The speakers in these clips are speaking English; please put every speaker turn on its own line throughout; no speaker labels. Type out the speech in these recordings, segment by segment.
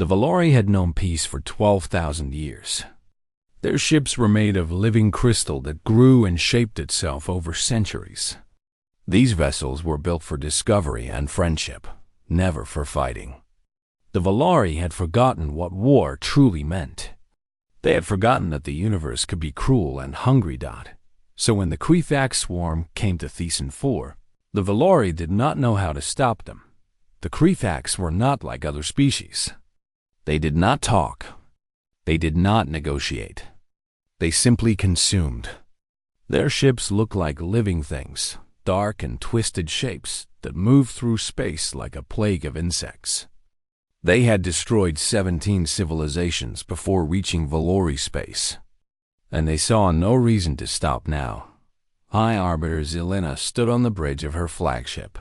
The Valori had known peace for 12,000 years. Their ships were made of living crystal that grew and shaped itself over centuries. These vessels were built for discovery and friendship, never for fighting. The Valori had forgotten what war truly meant. They had forgotten that the universe could be cruel and hungry. So when the Krithak swarm came to Thesan 4, the Valori did not know how to stop them. The Krithaks were not like other species. They did not talk. They did not negotiate. They simply consumed. Their ships looked like living things, dark and twisted shapes that moved through space like a plague of insects. They had destroyed 17 civilizations before reaching Valori space, and they saw no reason to stop now. High Arbiter Zelena stood on the bridge of her flagship,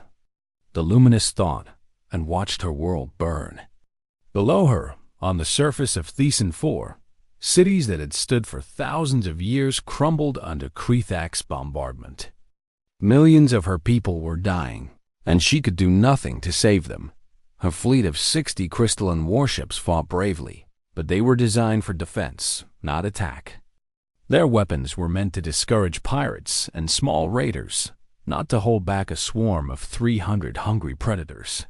the luminous thought, and watched her world burn. Below her, on the surface of Thesan 4, cities that had stood for thousands of years crumbled under Krithak's bombardment. Millions of her people were dying, and she could do nothing to save them. Her fleet of 60 crystalline warships fought bravely, but they were designed for defense, not attack. Their weapons were meant to discourage pirates and small raiders, not to hold back a swarm of 300 hungry predators.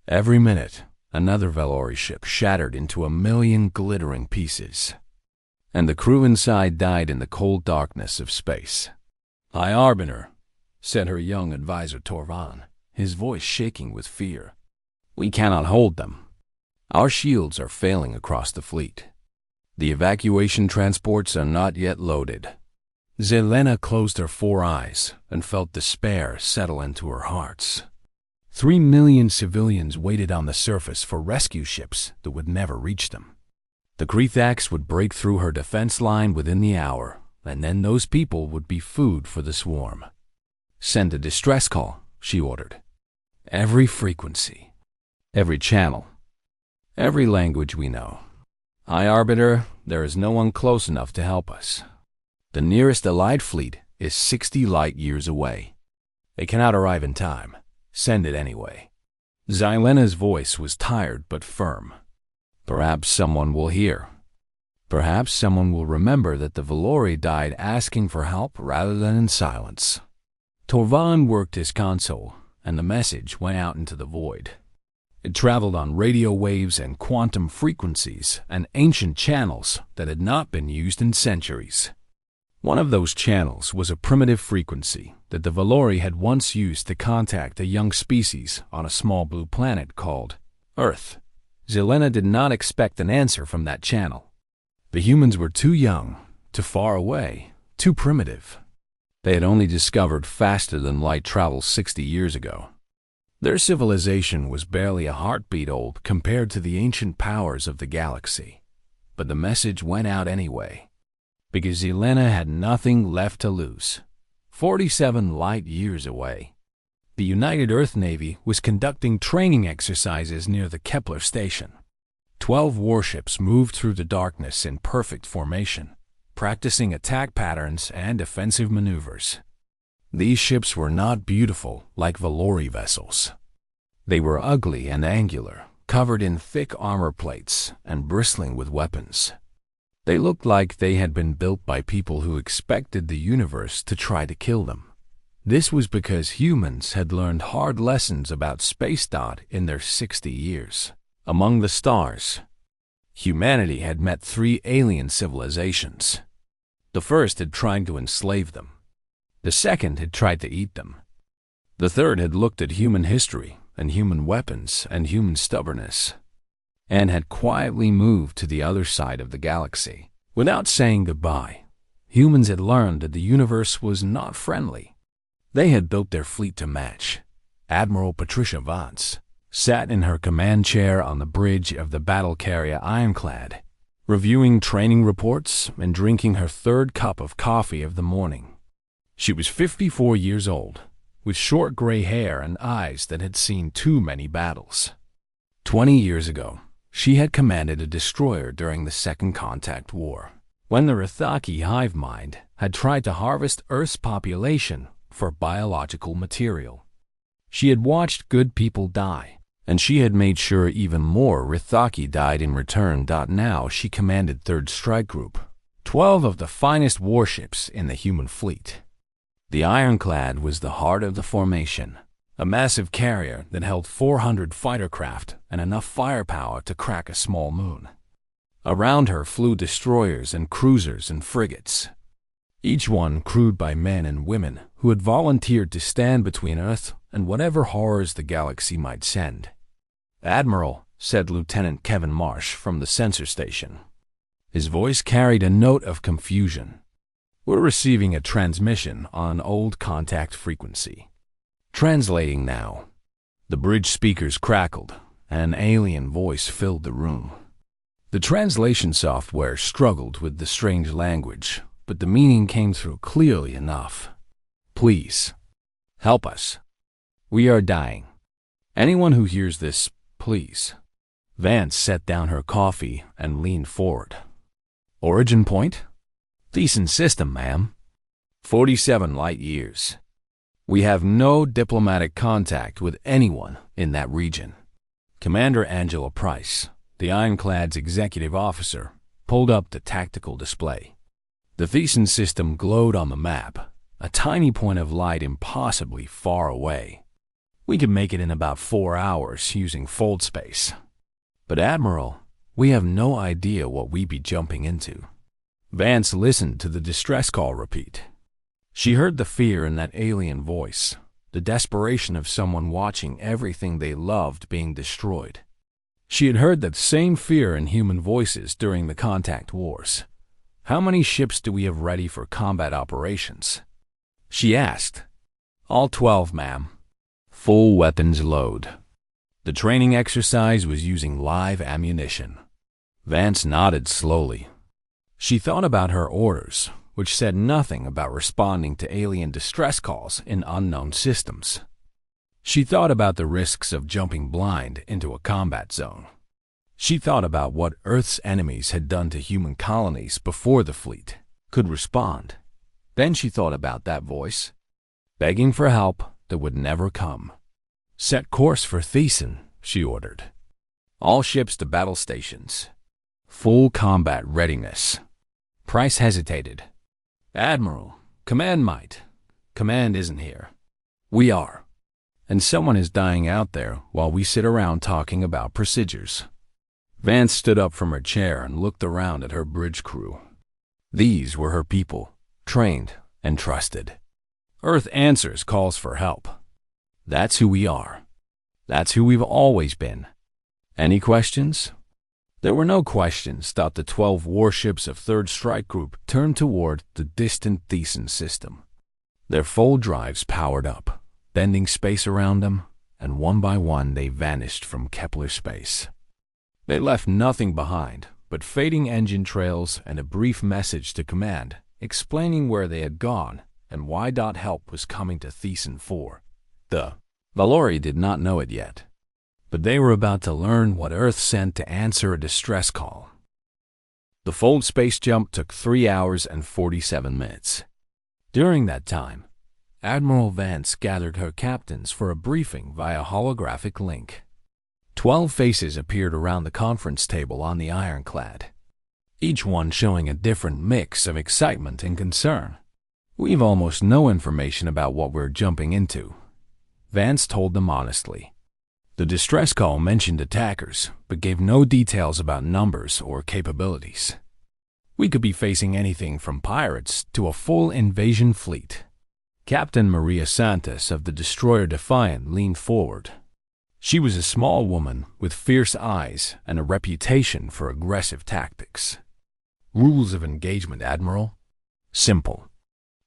Every minute, another Valori ship shattered into 1,000,000 glittering pieces, and the crew inside died in the cold darkness of space. "High Arbiter," said her young advisor Torvan, his voice shaking with fear. "We cannot hold them. Our shields are failing across the fleet. The evacuation transports are not yet loaded." Zelena closed her 4 eyes and felt despair settle into her hearts. 3 million civilians waited on the surface for rescue ships that would never reach them. The Krithaks would break through her defense line within the hour, and then those people would be food for the swarm. "Send a distress call," she ordered. "Every frequency, every channel, every language we know. High Arbiter, there is no one close enough to help us. The nearest Allied fleet is 60 light years away. They cannot arrive in time. Send it anyway." Zelena's voice was tired but firm. "Perhaps someone will hear. Perhaps someone will remember that the Valori died asking for help rather than in silence." Torvan worked his console, and the message went out into the void. It traveled on radio waves and quantum frequencies and ancient channels that had not been used in centuries. One of those channels was a primitive frequency that the Valori had once used to contact a young species on a small blue planet called Earth. Zelena did not expect an answer from that channel. The humans were too young, too far away, too primitive. They had only discovered faster-than-light travel 60 years ago. Their civilization was barely a heartbeat old compared to the ancient powers of the galaxy. But the message went out anyway, because Zelena had nothing left to lose. 47 light years away, the United Earth Navy was conducting training exercises near the Kepler station. 12 warships moved through the darkness in perfect formation, practicing attack patterns and defensive maneuvers. These ships were not beautiful like Valori vessels. They were ugly and angular, covered in thick armor plates and bristling with weapons. They looked like they had been built by people who expected the universe to try to kill them. This was because humans had learned hard lessons about space in their 60 years. Among the stars, humanity had met 3 alien civilizations. The first had tried to enslave them. The second had tried to eat them. The third had looked at human history and human weapons and human stubbornness, and had quietly moved to the other side of the galaxy. Without saying goodbye, humans had learned that the universe was not friendly. They had built their fleet to match. Admiral Patricia Vance sat in her command chair on the bridge of the battle carrier Ironclad, reviewing training reports and drinking her 3rd cup of coffee of the morning. She was 54 years old, with short gray hair and eyes that had seen too many battles. 20 years ago, she had commanded a destroyer during the Second Contact War, when the Rathaki hive mind had tried to harvest Earth's population for biological material. She had watched good people die And she had made sure even more Rithaki died in return. Now she commanded 3rd Strike Group, 12 of the finest warships in the human fleet. The ironclad was the heart of the formation, a massive carrier that held 400 fighter craft and enough firepower to crack a small moon. Around her flew destroyers and cruisers and frigates, each one crewed by men and women who had volunteered to stand between Earth and whatever horrors the galaxy might send. "Admiral," said Lieutenant Kevin Marsh from the sensor station. His voice carried a note of confusion. "We're receiving a transmission on old contact frequency. Translating now." The bridge speakers crackled, and an alien voice filled the room. The translation software struggled with the strange language, but the meaning came through clearly enough. "Please, help us. We are dying. Anyone who hears this, please." Vance set down her coffee and leaned forward. "Origin point?" "Thesan system, ma'am. 47 light years. We have no diplomatic contact with anyone in that region." Commander Angela Price, the ironclad's executive officer, pulled up the tactical display. The Thesan system glowed on the map, a tiny point of light impossibly far away. "We could make it in about 4 hours using fold space. But Admiral, we have no idea what we'd be jumping into." Vance listened to the distress call repeat. She heard the fear in that alien voice, the desperation of someone watching everything they loved being destroyed. She had heard that same fear in human voices during the contact wars. "How many ships do we have ready for combat operations?" she asked. "All 12, ma'am. Full weapons load." The training exercise was using live ammunition. Vance nodded slowly. She thought about her orders, which said nothing about responding to alien distress calls in unknown systems. She thought about the risks of jumping blind into a combat zone. She thought about what Earth's enemies had done to human colonies before the fleet could respond. Then she thought about that voice, begging for help that would never come. "Set course for Thesan," she ordered. "All ships to battle stations. Full combat readiness." Price hesitated. "Admiral, command might. Command isn't here. We are. And someone is dying out there while we sit around talking about procedures." Vance stood up from her chair and looked around at her bridge crew. These were her people, trained and trusted. Earth answers calls for help. That's who we are. That's who we've always been. Any questions? There were no questions. The 12 warships of 3rd Strike Group turned toward the distant Thesan system. Their full drives powered up, bending space around them, and one by one they vanished from Kepler space. They left nothing behind but fading engine trails and a brief message to command explaining where they had gone and why help was coming to Thesan 4. The Valori did not know it yet, but they were about to learn what Earth sent to answer a distress call. The fold space jump took 3 hours and 47 minutes. During that time, Admiral Vance gathered her captains for a briefing via holographic link. 12 faces appeared around the conference table on the ironclad, each one showing a different mix of excitement and concern. "We've almost no information about what we're jumping into," Vance told them honestly. The distress call mentioned attackers, but gave no details about numbers or capabilities. "We could be facing anything from pirates to a full invasion fleet." Captain Maria Santos of the destroyer Defiant leaned forward. She was a small woman with fierce eyes and a reputation for aggressive tactics. "Rules of engagement, Admiral? Simple.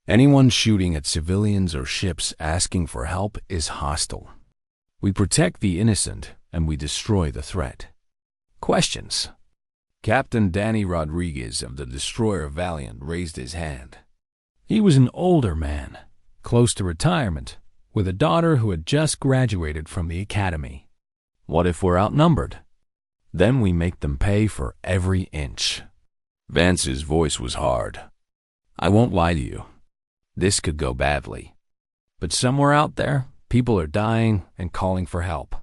Anyone shooting at civilians or ships asking for help is hostile. We protect the innocent and we destroy the threat." Questions? Captain Danny Rodriguez of the destroyer Valiant raised his hand. He was an older man, close to retirement, with a daughter who had just graduated from the academy. "What if we're outnumbered? Then we make them pay for every inch." Vance's voice was hard. "I won't lie to you. This could go badly. But somewhere out there, people are dying and calling for help.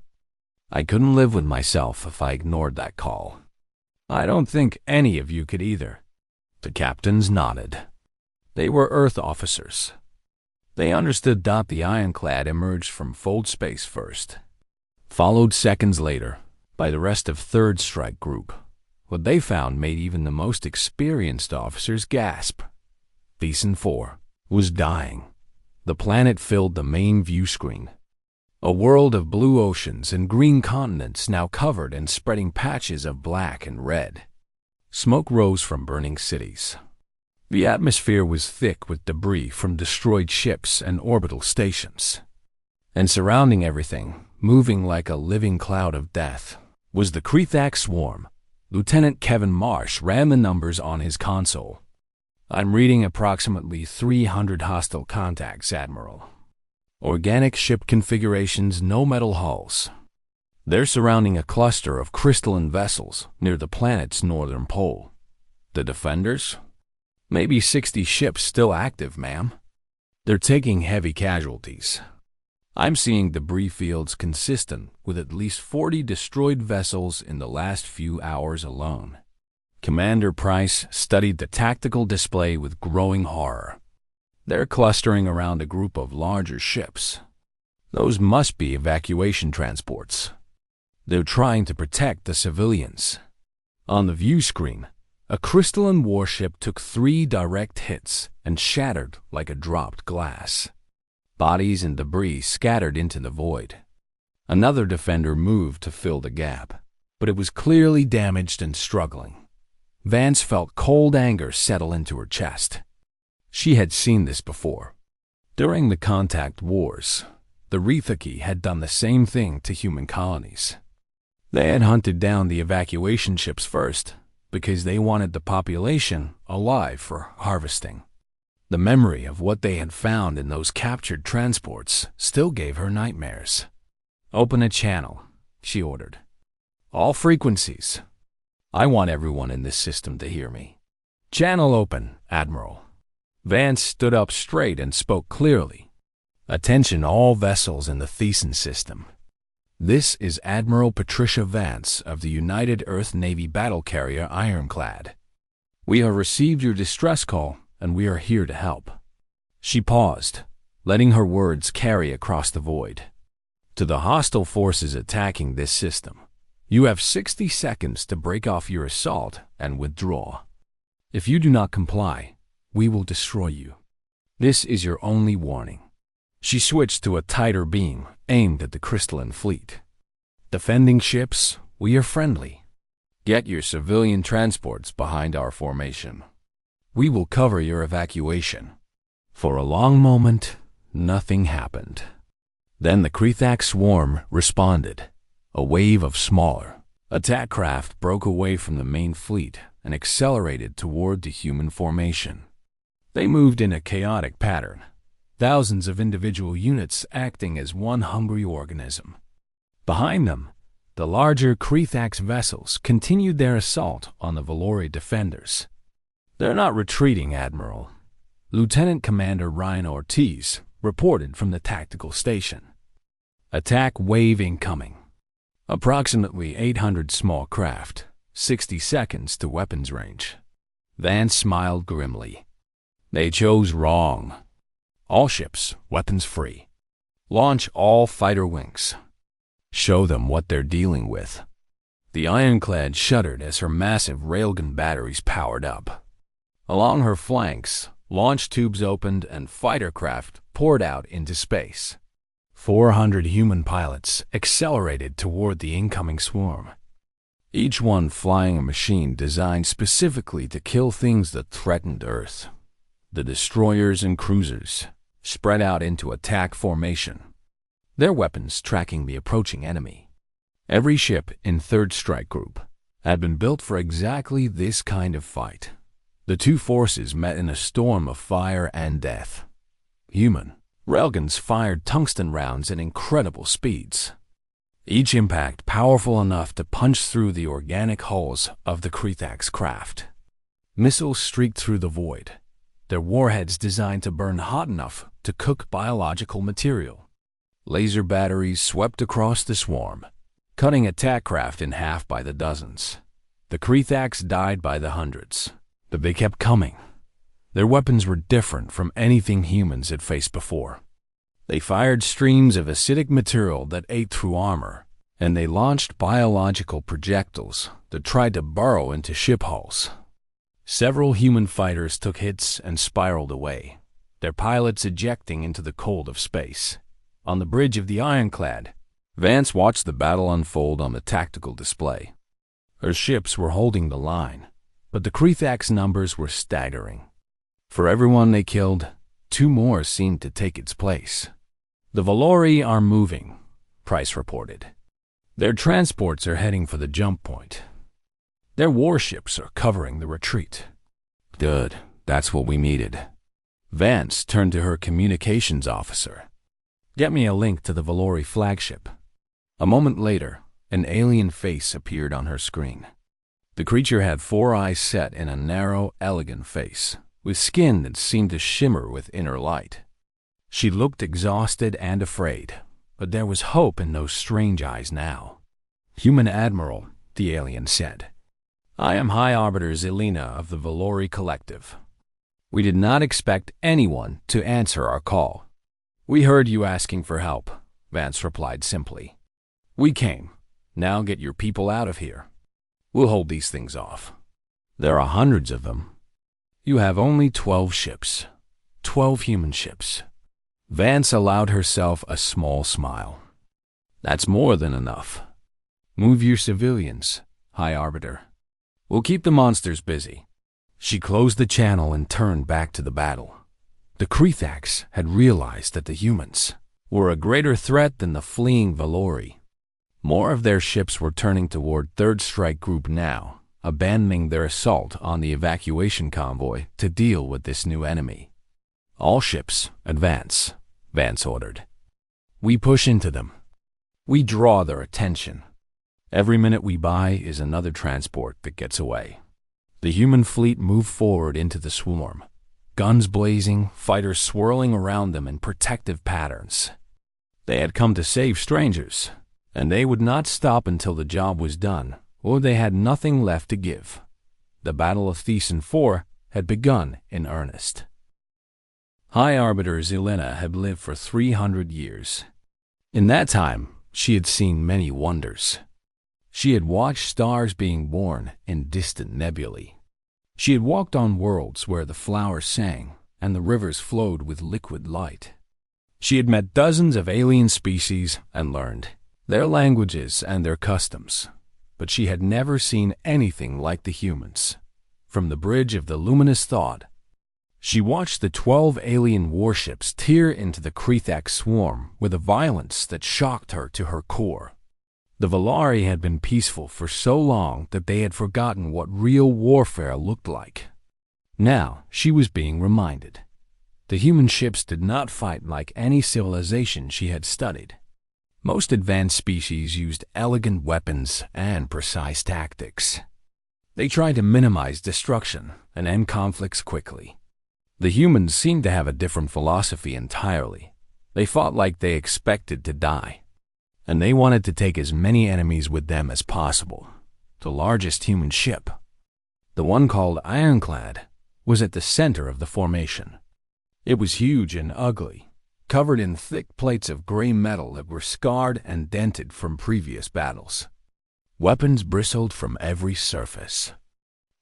I couldn't live with myself if I ignored that call. I don't think any of you could either. The captains nodded. They were Earth officers. They understood that the ironclad emerged from fold space first, followed seconds later by the rest of Third Strike Group. What they found made even the most experienced officers gasp. Thesan 4 was dying. The planet filled the main view screen. A world of blue oceans and green continents now covered in spreading patches of black and red. Smoke rose from burning cities. The atmosphere was thick with debris from destroyed ships and orbital stations. And surrounding everything, moving like a living cloud of death, was the Krethak swarm. Lieutenant Kevin Marsh ran the numbers on his console. I'm reading approximately 300 hostile contacts, Admiral. Organic ship configurations, no metal hulls. They're surrounding a cluster of crystalline vessels near the planet's northern pole. The defenders? Maybe 60 ships still active, ma'am. They're taking heavy casualties. I'm seeing debris fields consistent with at least 40 destroyed vessels in the last few hours alone. Commander Price studied the tactical display with growing horror. They're clustering around a group of larger ships. Those must be evacuation transports. They're trying to protect the civilians. On the view screen, a crystalline warship took 3 direct hits and shattered like a dropped glass. Bodies and debris scattered into the void. Another defender moved to fill the gap, but it was clearly damaged and struggling. Vance felt cold anger settle into her chest. She had seen this before. During the contact wars, the Rethaki had done the same thing to human colonies. They had hunted down the evacuation ships first because they wanted the population alive for harvesting. The memory of what they had found in those captured transports still gave her nightmares. Open a channel, she ordered. All frequencies. I want everyone in this system to hear me. Channel open, Admiral. Vance stood up straight and spoke clearly. Attention all vessels in the Thesan system. This is Admiral Patricia Vance of the United Earth Navy battle carrier Ironclad. We have received your distress call and we are here to help. She paused, letting her words carry across the void. To the hostile forces attacking this system, you have 60 seconds to break off your assault and withdraw. If you do not comply, we will destroy you. This is your only warning. She switched to a tighter beam aimed at the crystalline fleet. Defending ships, we are friendly. Get your civilian transports behind our formation. We will cover your evacuation. For a long moment, nothing happened. Then the Krethak swarm responded. A wave of smaller attack craft broke away from the main fleet and accelerated toward the human formation. They moved in a chaotic pattern, thousands of individual units acting as one hungry organism. Behind them, the larger Krethak's vessels continued their assault on the Valori defenders. They're not retreating, Admiral. Lieutenant Commander Ryan Ortiz reported from the tactical station. Attack wave incoming. Approximately 800 small craft, 60 seconds to weapons range. Vance smiled grimly. They chose wrong. All ships, weapons free. Launch all fighter wings. Show them what they're dealing with. The Ironclad shuddered as her massive railgun batteries powered up. Along her flanks, launch tubes opened and fighter craft poured out into space. 400 human pilots accelerated toward the incoming swarm, each one flying a machine designed specifically to kill things that threatened Earth. The destroyers and cruisers spread out into attack formation, their weapons tracking the approaching enemy. Every ship in Third Strike Group had been built for exactly this kind of fight. The two forces met in a storm of fire and death. Human railguns fired tungsten rounds at incredible speeds, each impact powerful enough to punch through the organic hulls of the Krethak's craft. Missiles streaked through the void, their warheads designed to burn hot enough to cook biological material. Laser batteries swept across the swarm, cutting attack craft in half by the dozens. The Krethaks died by the hundreds, but they kept coming. Their weapons were different from anything humans had faced before. They fired streams of acidic material that ate through armor, and they launched biological projectiles that tried to burrow into ship hulls. Several human fighters took hits and spiraled away, their pilots ejecting into the cold of space. On the bridge of the Ironclad, Vance watched the battle unfold on the tactical display. Her ships were holding the line, but the Krethaks' numbers were staggering. For everyone they killed, 2 more seemed to take its place. "The Valori are moving," Price reported. "Their transports are heading for the jump point. Their warships are covering the retreat." "Good, that's what we needed." Vance turned to her communications officer. "Get me a link to the Valori flagship." A moment later, an alien face appeared on her screen. The creature had 4 eyes set in a narrow, elegant face, with skin that seemed to shimmer with inner light. She looked exhausted and afraid, but there was hope in those strange eyes now. "Human Admiral," the alien said. "I am High Arbiter Zelena of the Valori Collective. We did not expect anyone to answer our call." "We heard you asking for help," Vance replied simply. "We came. Now get your people out of here. We'll hold these things off. There are hundreds of them. You have only 12 ships. 12 human ships." Vance allowed herself a small smile. "That's more than enough. Move your civilians, High Arbiter. We'll keep the monsters busy." She closed the channel and turned back to the battle. The Krethaks had realized that the humans were a greater threat than the fleeing Valori. More of their ships were turning toward Third Strike Group now, abandoning their assault on the evacuation convoy to deal with this new enemy. "All ships, advance," Vance ordered. "We push into them. We draw their attention. Every minute we buy is another transport that gets away." The human fleet moved forward into the swarm, guns blazing, fighters swirling around them in protective patterns. They had come to save strangers, and they would not stop until the job was done, or they had nothing left to give. The Battle of Thiessen IV had begun in earnest. High Arbiter Zelena had lived for 300 years. In that time, she had seen many wonders. She had watched stars being born in distant nebulae. She had walked on worlds where the flowers sang and the rivers flowed with liquid light. She had met dozens of alien species and learned their languages and their customs, but she had never seen anything like the humans. From the bridge of the luminous thought, she watched the 12 alien warships tear into the Krethak swarm with a violence that shocked her to her core. The Valori had been peaceful for so long that they had forgotten what real warfare looked like. Now she was being reminded. The human ships did not fight like any civilization she had studied. Most advanced species used elegant weapons and precise tactics. They tried to minimize destruction and end conflicts quickly. The humans seemed to have a different philosophy entirely. They fought like they expected to die, and they wanted to take as many enemies with them as possible. The largest human ship, the one called Ironclad, was at the center of the formation. It was huge and ugly, covered in thick plates of gray metal that were scarred and dented from previous battles. Weapons bristled from every surface.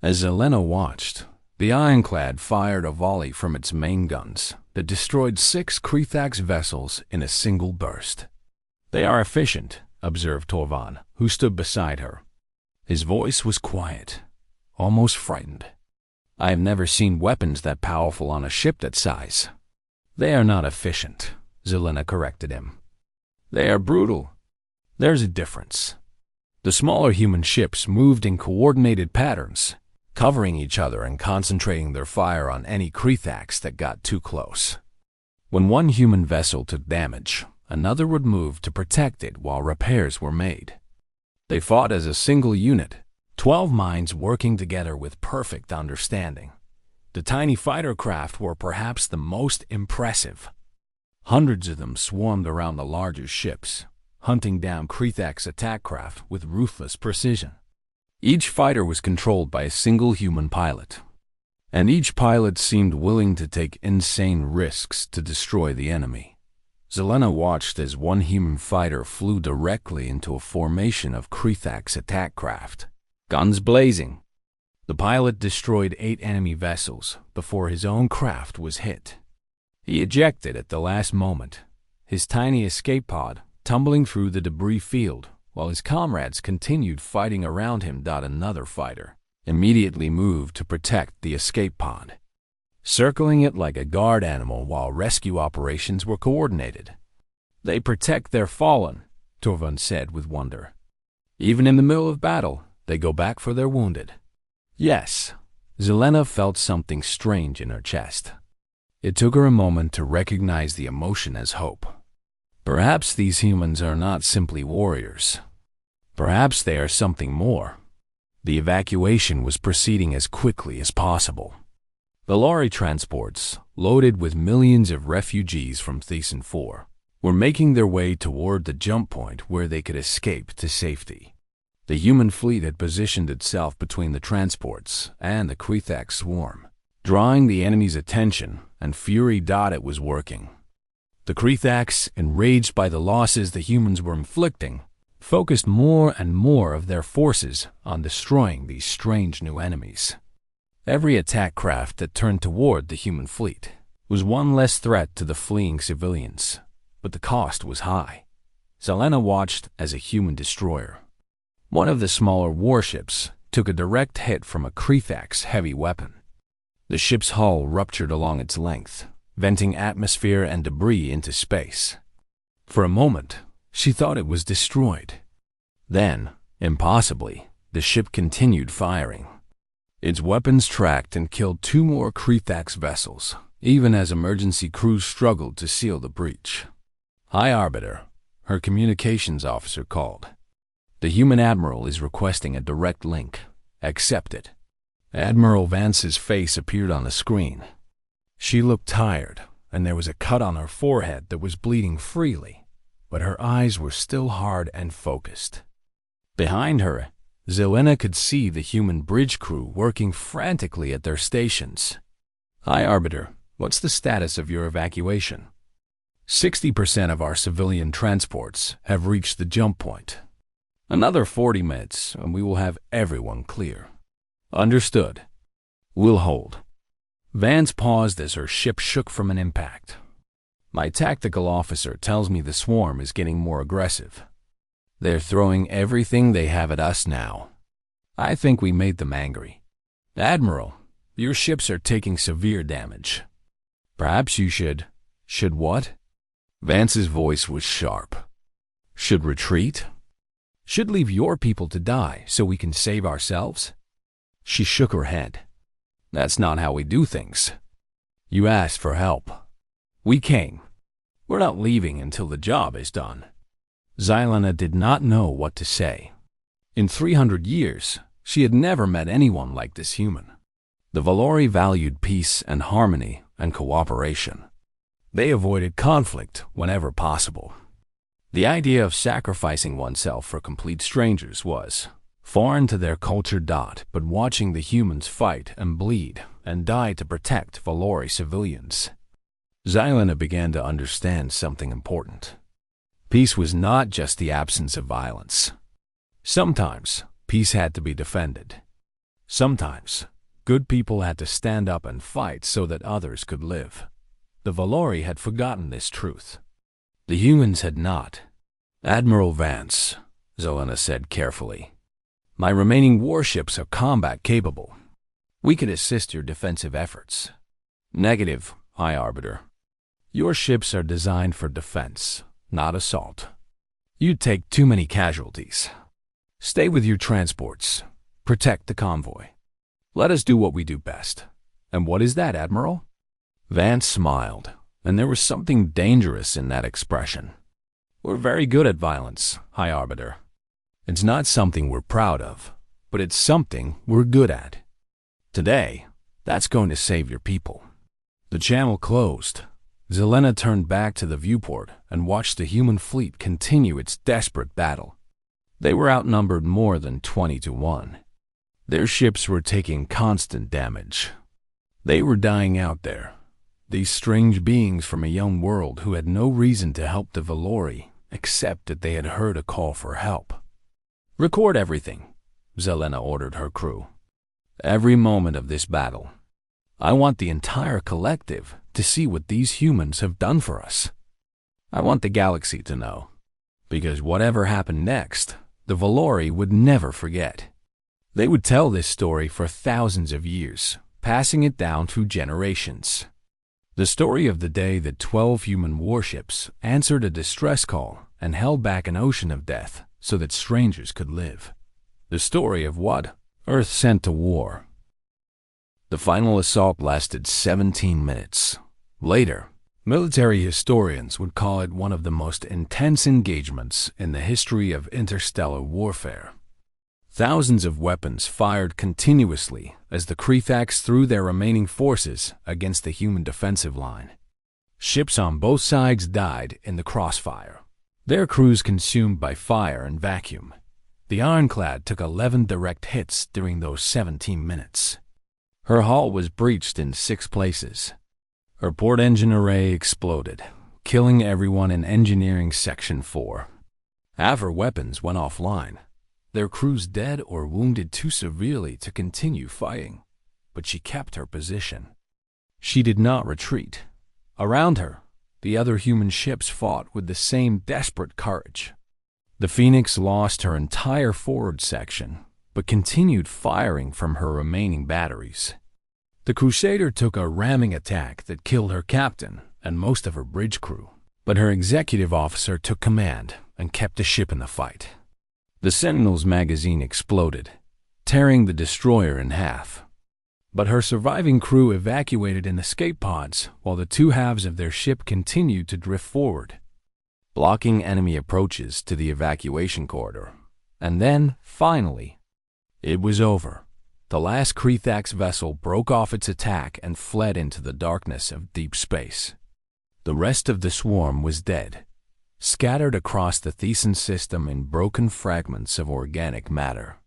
As Zelena watched, the Ironclad fired a volley from its main guns that destroyed 6 Krethaks vessels in a single burst. "They are efficient," observed Torvan, who stood beside her. His voice was quiet, almost frightened. "I have never seen weapons that powerful on a ship that size." "They are not efficient," Zelena corrected him. "They are brutal. There's a difference." The smaller human ships moved in coordinated patterns, covering each other and concentrating their fire on any Krethaks that got too close. When one human vessel took damage, another would move to protect it while repairs were made. They fought as a single unit, 12 minds working together with perfect understanding. The tiny fighter craft were perhaps the most impressive. Hundreds of them swarmed around the larger ships, hunting down Krethak's attack craft with ruthless precision. Each fighter was controlled by a single human pilot, and each pilot seemed willing to take insane risks to destroy the enemy. Zelena watched as one human fighter flew directly into a formation of Krethak's attack craft, guns blazing. The pilot destroyed 8 enemy vessels before his own craft was hit. He ejected at the last moment, his tiny escape pod tumbling through the debris field while his comrades continued fighting around him. Another fighter immediately moved to protect the escape pod, circling it like a guard animal while rescue operations were coordinated. "They protect their fallen," Torvund said with wonder. "Even in the middle of battle, they go back for their wounded." Yes, Zelena felt something strange in her chest. It took her a moment to recognize the emotion as hope. Perhaps these humans are not simply warriors. Perhaps they are something more. The evacuation was proceeding as quickly as possible. The lorry transports, loaded with millions of refugees from Thesan 4, were making their way toward the jump point where they could escape to safety. The human fleet had positioned itself between the transports and the Krethak swarm, drawing the enemy's attention, and fury. It was working. The Krethaks, enraged by the losses the humans were inflicting, focused more and more of their forces on destroying these strange new enemies. Every attack craft that turned toward the human fleet was one less threat to the fleeing civilians, but the cost was high. Zelena watched as a human destroyer, one of the smaller warships, took a direct hit from a Krethak's heavy weapon. The ship's hull ruptured along its length, venting atmosphere and debris into space. For a moment, she thought it was destroyed. Then, impossibly, the ship continued firing. Its weapons tracked and killed 2 more Krethak's vessels, even as emergency crews struggled to seal the breach. "High Arbiter," her communications officer called. "The human admiral is requesting a direct link. Accept it." Admiral Vance's face appeared on the screen. She looked tired, and there was a cut on her forehead that was bleeding freely, but her eyes were still hard and focused. Behind her, Zelena could see the human bridge crew working frantically at their stations. "High Arbiter, what's the status of your evacuation?" 60% of our civilian transports have reached the jump point. Another 40 minutes, and we will have everyone clear." "Understood. We'll hold." Vance paused as her ship shook from an impact. "My tactical officer tells me the swarm is getting more aggressive. They're throwing everything they have at us now. I think we made them angry. Admiral, your ships are taking severe damage. Perhaps you should..." "Should what?" Vance's voice was sharp. "Should retreat? Should leave your people to die so we can save ourselves?" She shook her head. "That's not how we do things. You asked for help. We came. We're not leaving until the job is done." Zelena did not know what to say. In 300 years, she had never met anyone like this human. The Valori valued peace and harmony and cooperation. They avoided conflict whenever possible. The idea of sacrificing oneself for complete strangers was foreign to their culture. But watching the humans fight and bleed and die to protect Valori civilians, Zelena began to understand something important. Peace was not just the absence of violence. Sometimes peace had to be defended. Sometimes good people had to stand up and fight so that others could live. The Valori had forgotten this truth. The humans had not. "Admiral Vance," Zelena said carefully, "my remaining warships are combat capable. We could assist your defensive efforts." "Negative, High Arbiter. Your ships are designed for defense, not assault. You'd take too many casualties. Stay with your transports. Protect the convoy. Let us do what we do best." "And what is that, Admiral?" Vance smiled, and there was something dangerous in that expression. "We're very good at violence, High Arbiter. It's not something we're proud of, but it's something we're good at. Today, that's going to save your people." The channel closed. Zelena turned back to the viewport and watched the human fleet continue its desperate battle. They were outnumbered more than 20-1. Their ships were taking constant damage. They were dying out there, these strange beings from a young world who had no reason to help the Valori except that they had heard a call for help. "Record everything," Zelena ordered her crew. "Every moment of this battle. I want the entire collective to see what these humans have done for us. I want the galaxy to know, because whatever happened next, the Valori would never forget. They would tell this story for thousands of years, passing it down through generations. The story of the day that 12 human warships answered a distress call and held back an ocean of death so that strangers could live. The story of what Earth sent to war. The final assault lasted 17 minutes. Later, military historians would call it one of the most intense engagements in the history of interstellar warfare. Thousands of weapons fired continuously as the Krethax threw their remaining forces against the human defensive line. Ships on both sides died in the crossfire, their crews consumed by fire and vacuum. The Ironclad took 11 direct hits during those 17 minutes. Her hull was breached in 6 places. Her port engine array exploded, killing everyone in Engineering Section 4. Half her weapons went offline, their crews dead or wounded too severely to continue fighting, but she kept her position. She did not retreat. Around her, the other human ships fought with the same desperate courage. The Phoenix lost her entire forward section, but continued firing from her remaining batteries. The Crusader took a ramming attack that killed her captain and most of her bridge crew, but her executive officer took command and kept the ship in the fight. The Sentinel's magazine exploded, tearing the destroyer in half. But her surviving crew evacuated in escape pods while the two halves of their ship continued to drift forward, blocking enemy approaches to the evacuation corridor. And then, finally, it was over. The last Krethax vessel broke off its attack and fled into the darkness of deep space. The rest of the swarm was dead, scattered across the Thesan system in broken fragments of organic matter.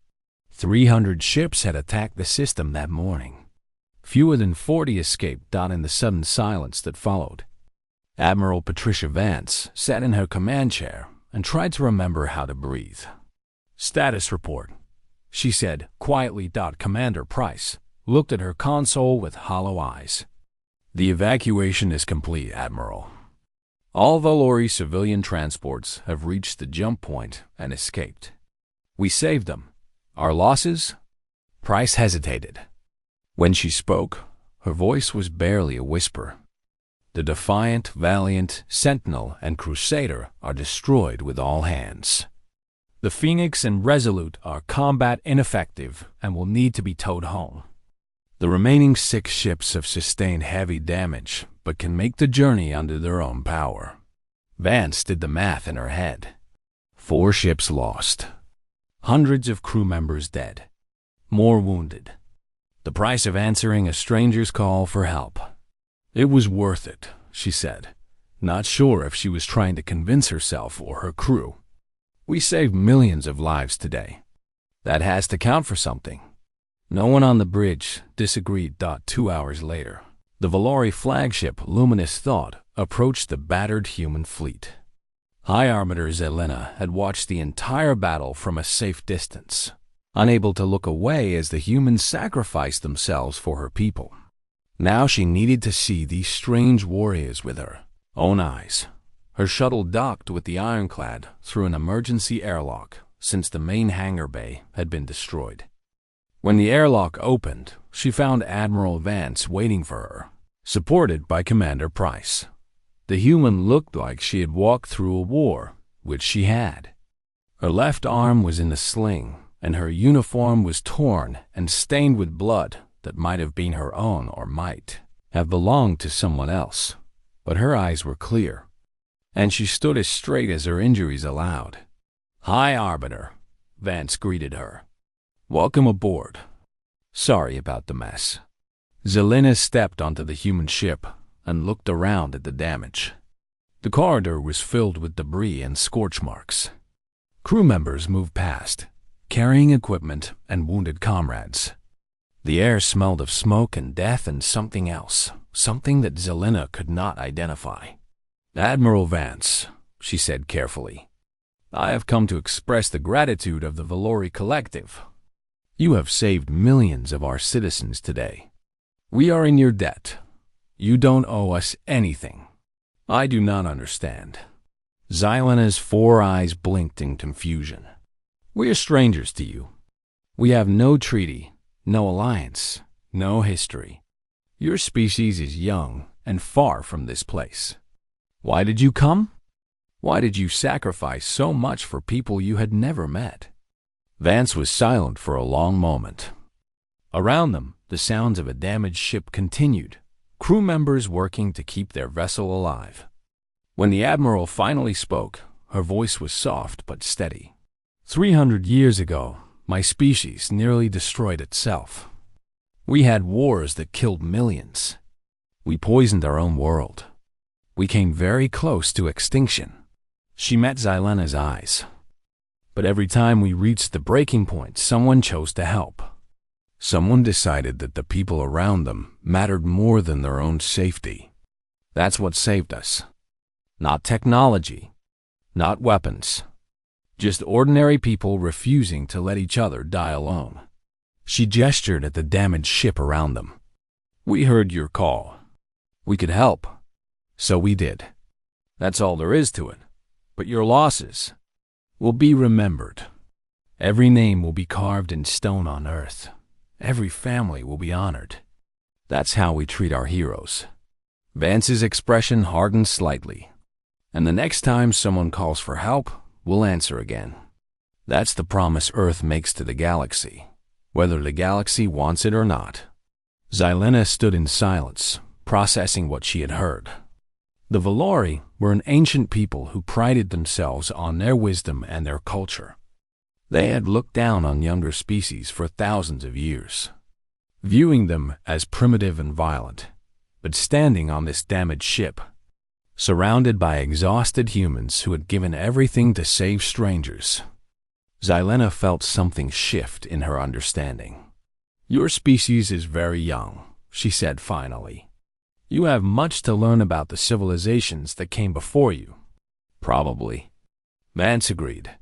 300 ships had attacked the system that morning. Fewer than 40 escaped in the sudden silence that followed. Admiral Patricia Vance sat in her command chair and tried to remember how to breathe. "Status report," she said quietly. Commander Price looked at her console with hollow eyes. "The evacuation is complete, Admiral. All Valori civilian transports have reached the jump point and escaped. We saved them. Our losses?" Price hesitated. When she spoke, her voice was barely a whisper. "The Defiant, Valiant, Sentinel, and Crusader are destroyed with all hands. The Phoenix and Resolute are combat ineffective and will need to be towed home. The remaining 6 ships have sustained heavy damage, but can make the journey under their own power." Vance did the math in her head. 4 ships lost. Hundreds of crew members dead. More wounded. The price of answering a stranger's call for help. It was worth it, she said, not sure if she was trying to convince herself or her crew. We saved millions of lives today. That has to count for something. No one on the bridge disagreed. 2 hours later, the Valori flagship Luminous Thought approached the battered human fleet. High Armiter Zelena had watched the entire battle from a safe distance, unable to look away as the humans sacrificed themselves for her people. Now she needed to see these strange warriors with her own eyes. Her shuttle docked with the Ironclad through an emergency airlock since the main hangar bay had been destroyed. When the airlock opened, she found Admiral Vance waiting for her, supported by Commander Price. The human looked like she had walked through a war, which she had. Her left arm was in a sling, and her uniform was torn and stained with blood that might have been her own or might have belonged to someone else. But her eyes were clear, and she stood as straight as her injuries allowed. "High Arbiter," Vance greeted her. "Welcome aboard. Sorry about the mess." Zelena stepped onto the human ship and looked around at the damage. The corridor was filled with debris and scorch marks. Crew members moved past, carrying equipment and wounded comrades. The air smelled of smoke and death and something else, something that Zelena could not identify. "Admiral Vance," she said carefully, "I have come to express the gratitude of the Valori Collective. You have saved millions of our citizens today. We are in your debt. You don't owe us anything." "I do not understand." Xylena's 4 eyes blinked in confusion. "We are strangers to you. We have no treaty, no alliance, no history. Your species is young and far from this place. Why did you come? Why did you sacrifice so much for people you had never met?" Vance was silent for a long moment. Around them, the sounds of a damaged ship continued, crew members working to keep their vessel alive. When the Admiral finally spoke, her voice was soft but steady. 300 years ago, my species nearly destroyed itself. We had wars that killed millions. We poisoned our own world. We came very close to extinction." She met Xylena's eyes. "But every time we reached the breaking point, someone chose to help. Someone decided that the people around them mattered more than their own safety. That's what saved us. Not technology, not weapons. Just ordinary people refusing to let each other die alone." She gestured at the damaged ship around them. "We heard your call. We could help. So we did. That's all there is to it. But your losses will be remembered. Every name will be carved in stone on Earth. Every family will be honored. That's how we treat our heroes." Vance's expression hardened slightly. "And the next time someone calls for help, we'll answer again. That's the promise Earth makes to the galaxy, whether the galaxy wants it or not." Xylena stood in silence, processing what she had heard. The Valori were an ancient people who prided themselves on their wisdom and their culture. They had looked down on younger species for thousands of years, viewing them as primitive and violent. But standing on this damaged ship, surrounded by exhausted humans who had given everything to save strangers, Xylena felt something shift in her understanding. "Your species is very young," she said finally. "You have much to learn about the civilizations that came before you." "Probably," Vance agreed.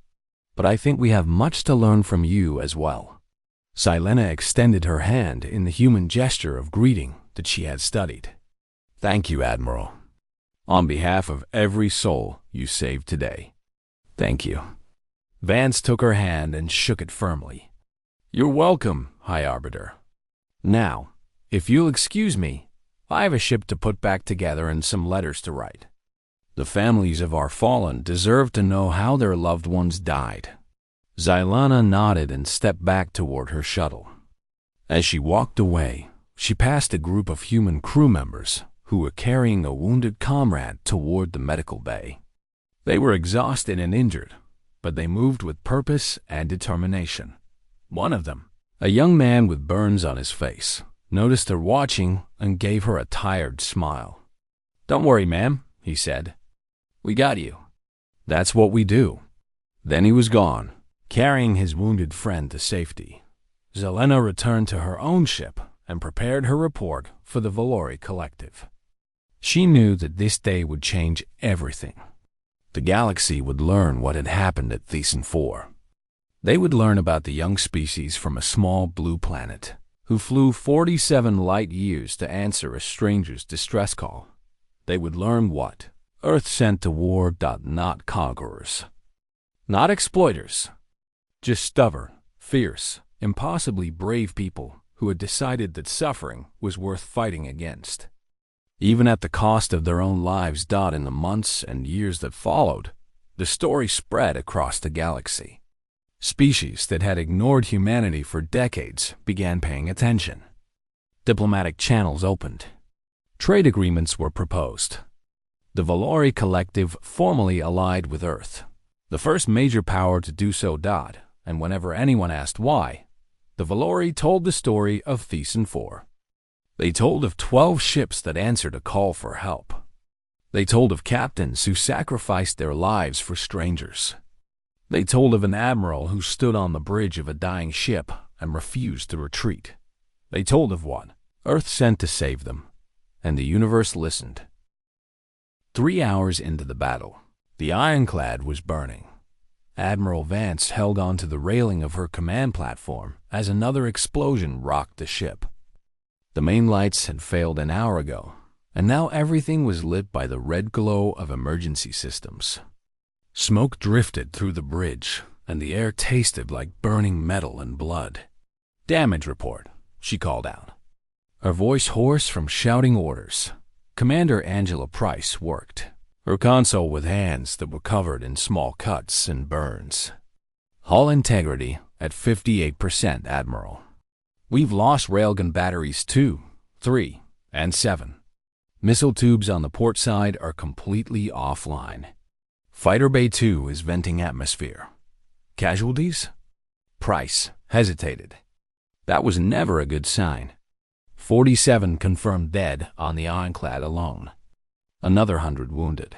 "But I think we have much to learn from you as well." Xylena extended her hand in the human gesture of greeting that she had studied. "Thank you, Admiral. On behalf of every soul you saved today. Thank you." Vance took her hand and shook it firmly. "You're welcome, High Arbiter. Now, if you'll excuse me, I have a ship to put back together and some letters to write. The families of our fallen deserve to know how their loved ones died." Xylena nodded and stepped back toward her shuttle. As she walked away, she passed a group of human crew members who were carrying a wounded comrade toward the medical bay. They were exhausted and injured, but they moved with purpose and determination. One of them, a young man with burns on his face, noticed her watching and gave her a tired smile. "Don't worry, ma'am," he said. "We got you. That's what we do." Then he was gone, carrying his wounded friend to safety. Xylena returned to her own ship and prepared her report for the Valori Collective. She knew that this day would change everything. The galaxy would learn what had happened at Thesan 4. They would learn about the young species from a small blue planet who flew 47 light years to answer a stranger's distress call. They would learn what Earth sent to war. Not conquerors, not exploiters, just stubborn, fierce, impossibly brave people who had decided that suffering was worth fighting against. Even at the cost of their own lives. In the months and years that followed, the story spread across the galaxy. Species that had ignored humanity for decades began paying attention. Diplomatic channels opened. Trade agreements were proposed. The Valori Collective formally allied with Earth, the first major power to do so. And whenever anyone asked why, the Valori told the story of Thesan 4. They told of 12 ships that answered a call for help. They told of captains who sacrificed their lives for strangers. They told of an admiral who stood on the bridge of a dying ship and refused to retreat. They told of one Earth sent to save them, and the universe listened. 3 hours into the battle, the ironclad was burning. Admiral Vance held onto the railing of her command platform as another explosion rocked the ship. The main lights had failed an hour ago, and now everything was lit by the red glow of emergency systems. Smoke drifted through the bridge, and the air tasted like burning metal and blood. "Damage report," she called out, her voice hoarse from shouting orders. Commander Angela Price worked, her console with hands that were covered in small cuts and burns. "Hull integrity at 58%, Admiral. We've lost railgun batteries 2, 3, and 7. Missile tubes on the port side are completely offline. Fighter Bay 2 is venting atmosphere. Casualties?" Price hesitated. That was never a good sign. 47 confirmed dead on the ironclad alone. Another 100 wounded.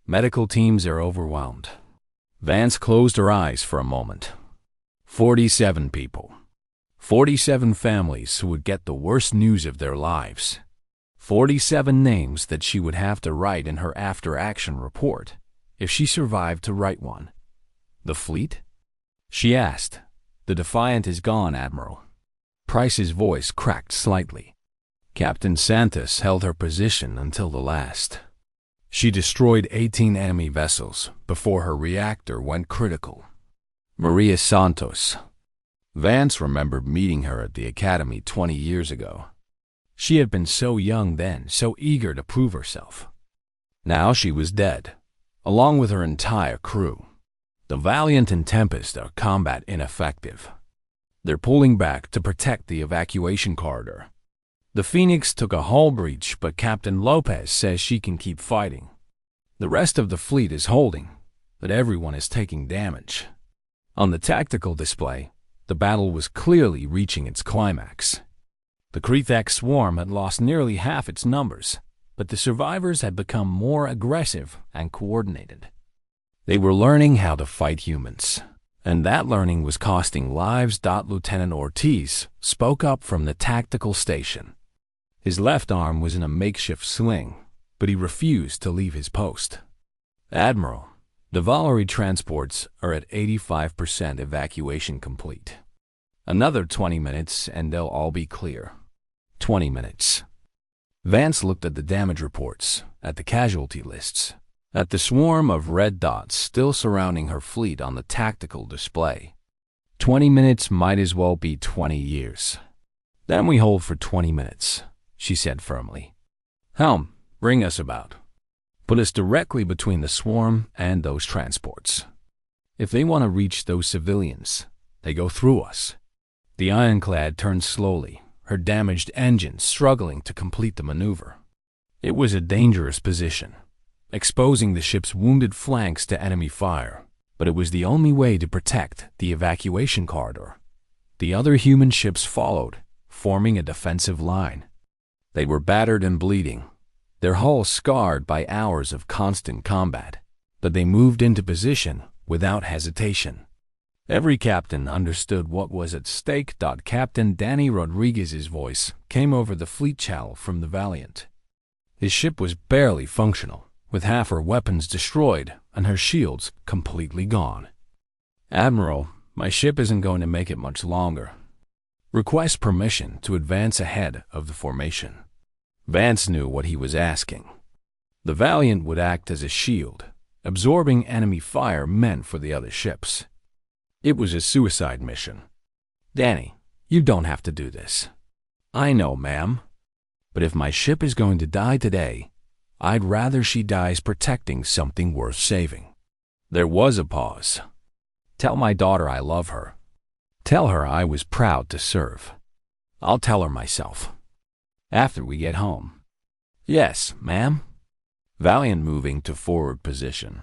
Medical teams are overwhelmed. Vance closed her eyes for a moment. 47 people. 47 families who would get the worst news of their lives. 47 names that she would have to write in her after-action report if she survived to write one. "The fleet?" she asked. "The Defiant is gone, Admiral." Price's voice cracked slightly. Captain Santos held her position until the last. She destroyed 18 enemy vessels before her reactor went critical. Maria Santos. Vance remembered meeting her at the academy 20 years ago. She had been so young then, so eager to prove herself. Now she was dead, along with her entire crew. The Valiant and Tempest are combat ineffective. They're pulling back to protect the evacuation corridor. The Phoenix took a hull breach, but Captain Lopez says she can keep fighting. The rest of the fleet is holding, but everyone is taking damage. On the tactical display, the battle was clearly reaching its climax. The Krethak swarm had lost nearly half its numbers, but the survivors had become more aggressive and coordinated. They were learning how to fight humans, and that learning was costing lives. Lieutenant Ortiz spoke up from the tactical station. His left arm was in a makeshift sling, but he refused to leave his post. "Admiral, the Valerie transports are at 85% evacuation complete. Another 20 minutes and they'll all be clear." 20 minutes. Vance looked at the damage reports, at the casualty lists, at the swarm of red dots still surrounding her fleet on the tactical display. 20 minutes might as well be 20 years. "Then we hold for 20 minutes, she said firmly. "Helm, bring us about. Put us directly between the swarm and those transports. If they want to reach those civilians, they go through us." The ironclad turned slowly, her damaged engines struggling to complete the maneuver. It was a dangerous position, exposing the ship's wounded flanks to enemy fire, but it was the only way to protect the evacuation corridor. The other human ships followed, forming a defensive line. They were battered and bleeding, their hulls scarred by hours of constant combat, but they moved into position without hesitation. Every captain understood what was at stake. Captain Danny Rodriguez's voice came over the fleet channel from the Valiant. His ship was barely functional, with half her weapons destroyed and her shields completely gone. "Admiral, my ship isn't going to make it much longer. Request permission to advance ahead of the formation." Vance knew what he was asking. The Valiant would act as a shield, absorbing enemy fire meant for the other ships. It was a suicide mission. "Danny, you don't have to do this." "I know, ma'am. But if my ship is going to die today, I'd rather she dies protecting something worth saving." There was a pause. "Tell my daughter I love her. Tell her I was proud to serve." "I'll tell her myself. After we get home." "Yes, ma'am." Valiant moving to forward position.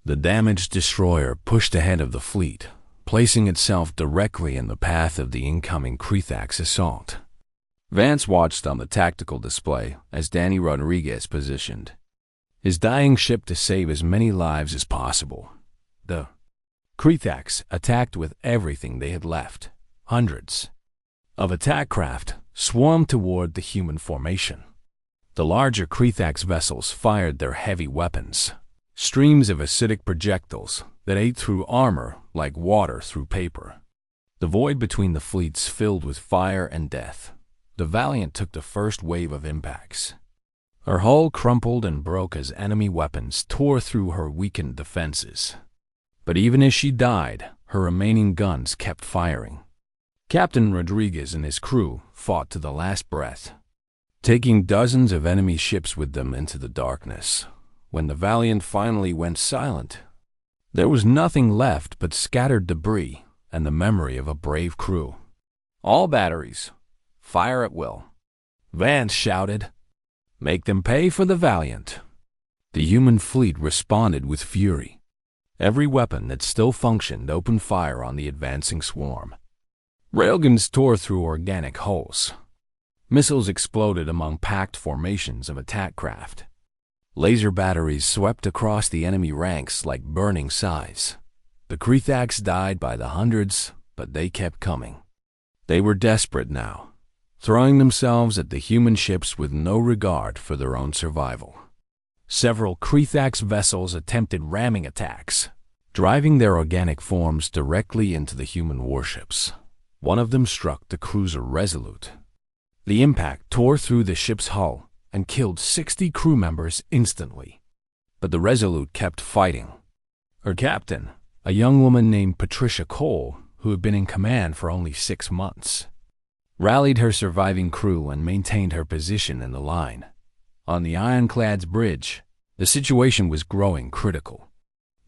The damaged destroyer pushed ahead of the fleet, placing itself directly in the path of the incoming Krethak's assault. Vance watched on the tactical display as Danny Rodriguez positioned his dying ship to save as many lives as possible. The Krethax attacked with everything they had left. Hundreds of attack craft swarmed toward the human formation. The larger Krethax vessels fired their heavy weapons, streams of acidic projectiles that ate through armor like water through paper. The void between the fleets filled with fire and death. The Valiant took the first wave of impacts. Her hull crumpled and broke as enemy weapons tore through her weakened defenses. But even as she died, her remaining guns kept firing. Captain Rodriguez and his crew fought to the last breath, taking dozens of enemy ships with them into the darkness. When the Valiant finally went silent, there was nothing left but scattered debris and the memory of a brave crew. "All batteries, fire at will," Vance shouted. "Make them pay for the Valiant." The human fleet responded with fury. Every weapon that still functioned opened fire on the advancing swarm. Railguns tore through organic hulls. Missiles exploded among packed formations of attack craft. Laser batteries swept across the enemy ranks like burning scythes. The Krethax died by the hundreds, but they kept coming. They were desperate now, throwing themselves at the human ships with no regard for their own survival. Several Krethax vessels attempted ramming attacks, driving their organic forms directly into the human warships. One of them struck the cruiser Resolute. The impact tore through the ship's hull and killed 60 crew members instantly. But the Resolute kept fighting. Her captain, a young woman named Patricia Cole, who had been in command for only 6 months, rallied her surviving crew and maintained her position in the line. On the ironclad's bridge, the situation was growing critical.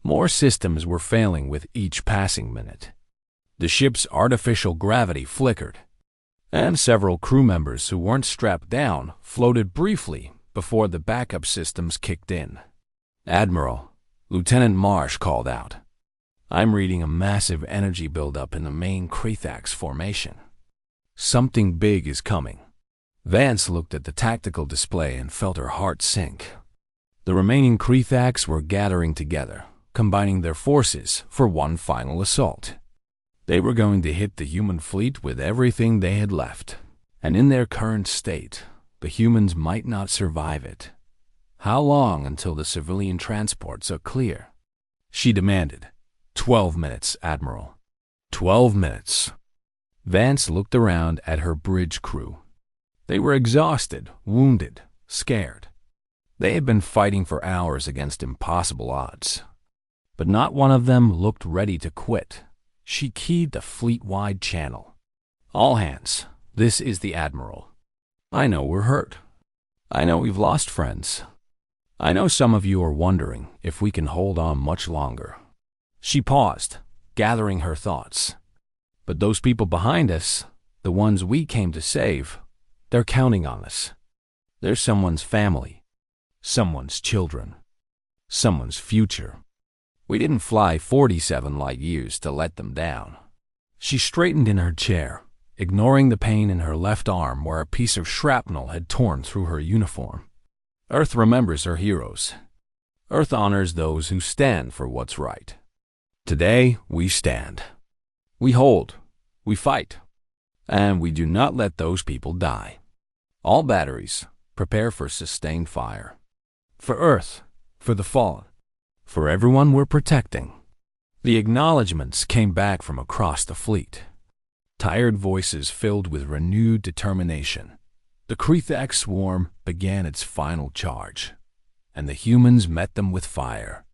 More systems were failing with each passing minute. The ship's artificial gravity flickered, and several crew members who weren't strapped down floated briefly before the backup systems kicked in. "Admiral," Lieutenant Marsh called out, "I'm reading a massive energy buildup in the main Krethax formation. Something big is coming." Vance looked at the tactical display and felt her heart sink. The remaining Krethax were gathering together, combining their forces for one final assault. They were going to hit the human fleet with everything they had left, and in their current state, the humans might not survive it. "How long until the civilian transports are clear?" she demanded. 12 minutes, Admiral. 12 minutes. Vance looked around at her bridge crew. They were exhausted, wounded, scared. They had been fighting for hours against impossible odds. But not one of them looked ready to quit. She keyed the fleet-wide channel. "All hands, this is the Admiral. I know we're hurt. I know we've lost friends. I know some of you are wondering if we can hold on much longer." She paused, gathering her thoughts. "But those people behind us, the ones we came to save, they're counting on us. They're someone's family, someone's children, someone's future. We didn't fly 47 light years to let them down." She straightened in her chair, ignoring the pain in her left arm where a piece of shrapnel had torn through her uniform. Earth remembers her heroes. Earth honors those who stand for what's right. Today, we stand. We hold. We fight. And we do not let those people die. All batteries, prepare for sustained fire. For Earth, for the fallen, for everyone we're protecting. The acknowledgments came back from across the fleet. Tired voices filled with renewed determination. The Krethax swarm began its final charge, and the humans met them with fire.